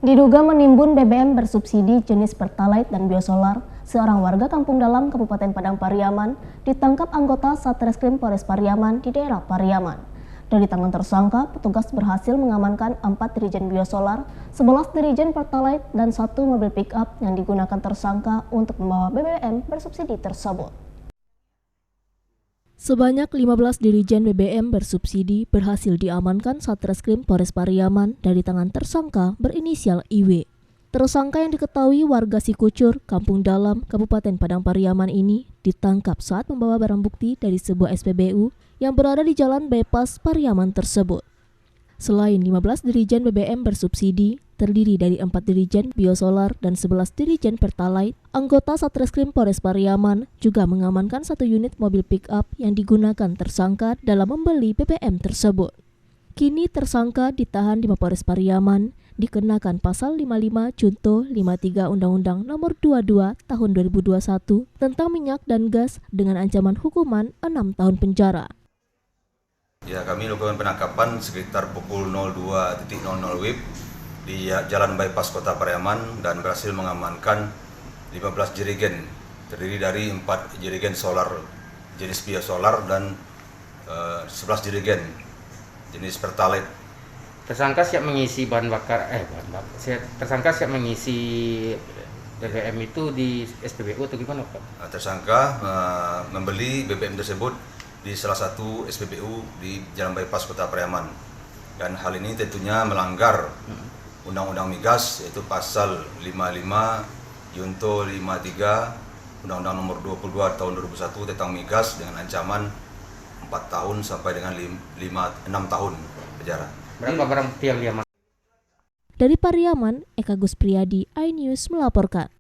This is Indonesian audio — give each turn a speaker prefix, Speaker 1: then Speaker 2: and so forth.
Speaker 1: Diduga menimbun BBM bersubsidi jenis Pertalite dan biosolar, seorang warga Kampung Dalam, Kabupaten Padang Pariaman, ditangkap anggota Satreskrim Polres Pariaman di daerah Pariaman. Dari tangan tersangka, petugas berhasil mengamankan 4 dirijen biosolar, 11 dirijen Pertalite, dan 1 mobil pick-up yang digunakan tersangka untuk membawa BBM bersubsidi tersebut. Sebanyak 15 dirijen BBM bersubsidi berhasil diamankan Satreskrim Polres Pariaman dari tangan tersangka berinisial IW. Tersangka yang diketahui warga Sikucur, Kampung Dalam, Kabupaten Padang Pariaman ini ditangkap saat membawa barang bukti dari sebuah SPBU yang berada di Jalan Bypass Pariaman tersebut. Selain 15 dirijen BBM bersubsidi, terdiri dari 4 dirijen biosolar dan 11 dirijen Pertalite, anggota Satreskrim Polres Pariaman juga mengamankan 1 unit mobil pick-up yang digunakan tersangka dalam membeli BBM tersebut. Kini tersangka ditahan di Mapolres Pariaman, dikenakan pasal 55 Junto 53 Undang-Undang Nomor 22 Tahun 2021 tentang minyak dan gas dengan ancaman hukuman 6 tahun penjara.
Speaker 2: Ya, kami lakukan penangkapan sekitar pukul 02.00 WIB di Jalan Bypass Kota Pariaman dan berhasil mengamankan 15 jerigen terdiri dari 4 jerigen solar jenis biosolar dan 11 jerigen jenis Pertalite.
Speaker 3: Tersangka siap mengisi tersangka siap mengisi BBM itu di SPBU atau gimana, Pak?
Speaker 2: Tersangka membeli BBM tersebut di salah satu SPBU di Jalan Bypass Kota Pariaman, dan hal ini tentunya melanggar Undang-Undang Migas, yaitu pasal 55 Junto 53 Undang-Undang Nomor 22 Tahun 2001 tentang migas dengan ancaman 4 tahun sampai dengan 6 tahun penjara.
Speaker 3: Berapa barang bukti yang diamankan?
Speaker 1: Dari Pariaman, Eka Gus Priyadi, iNews melaporkan.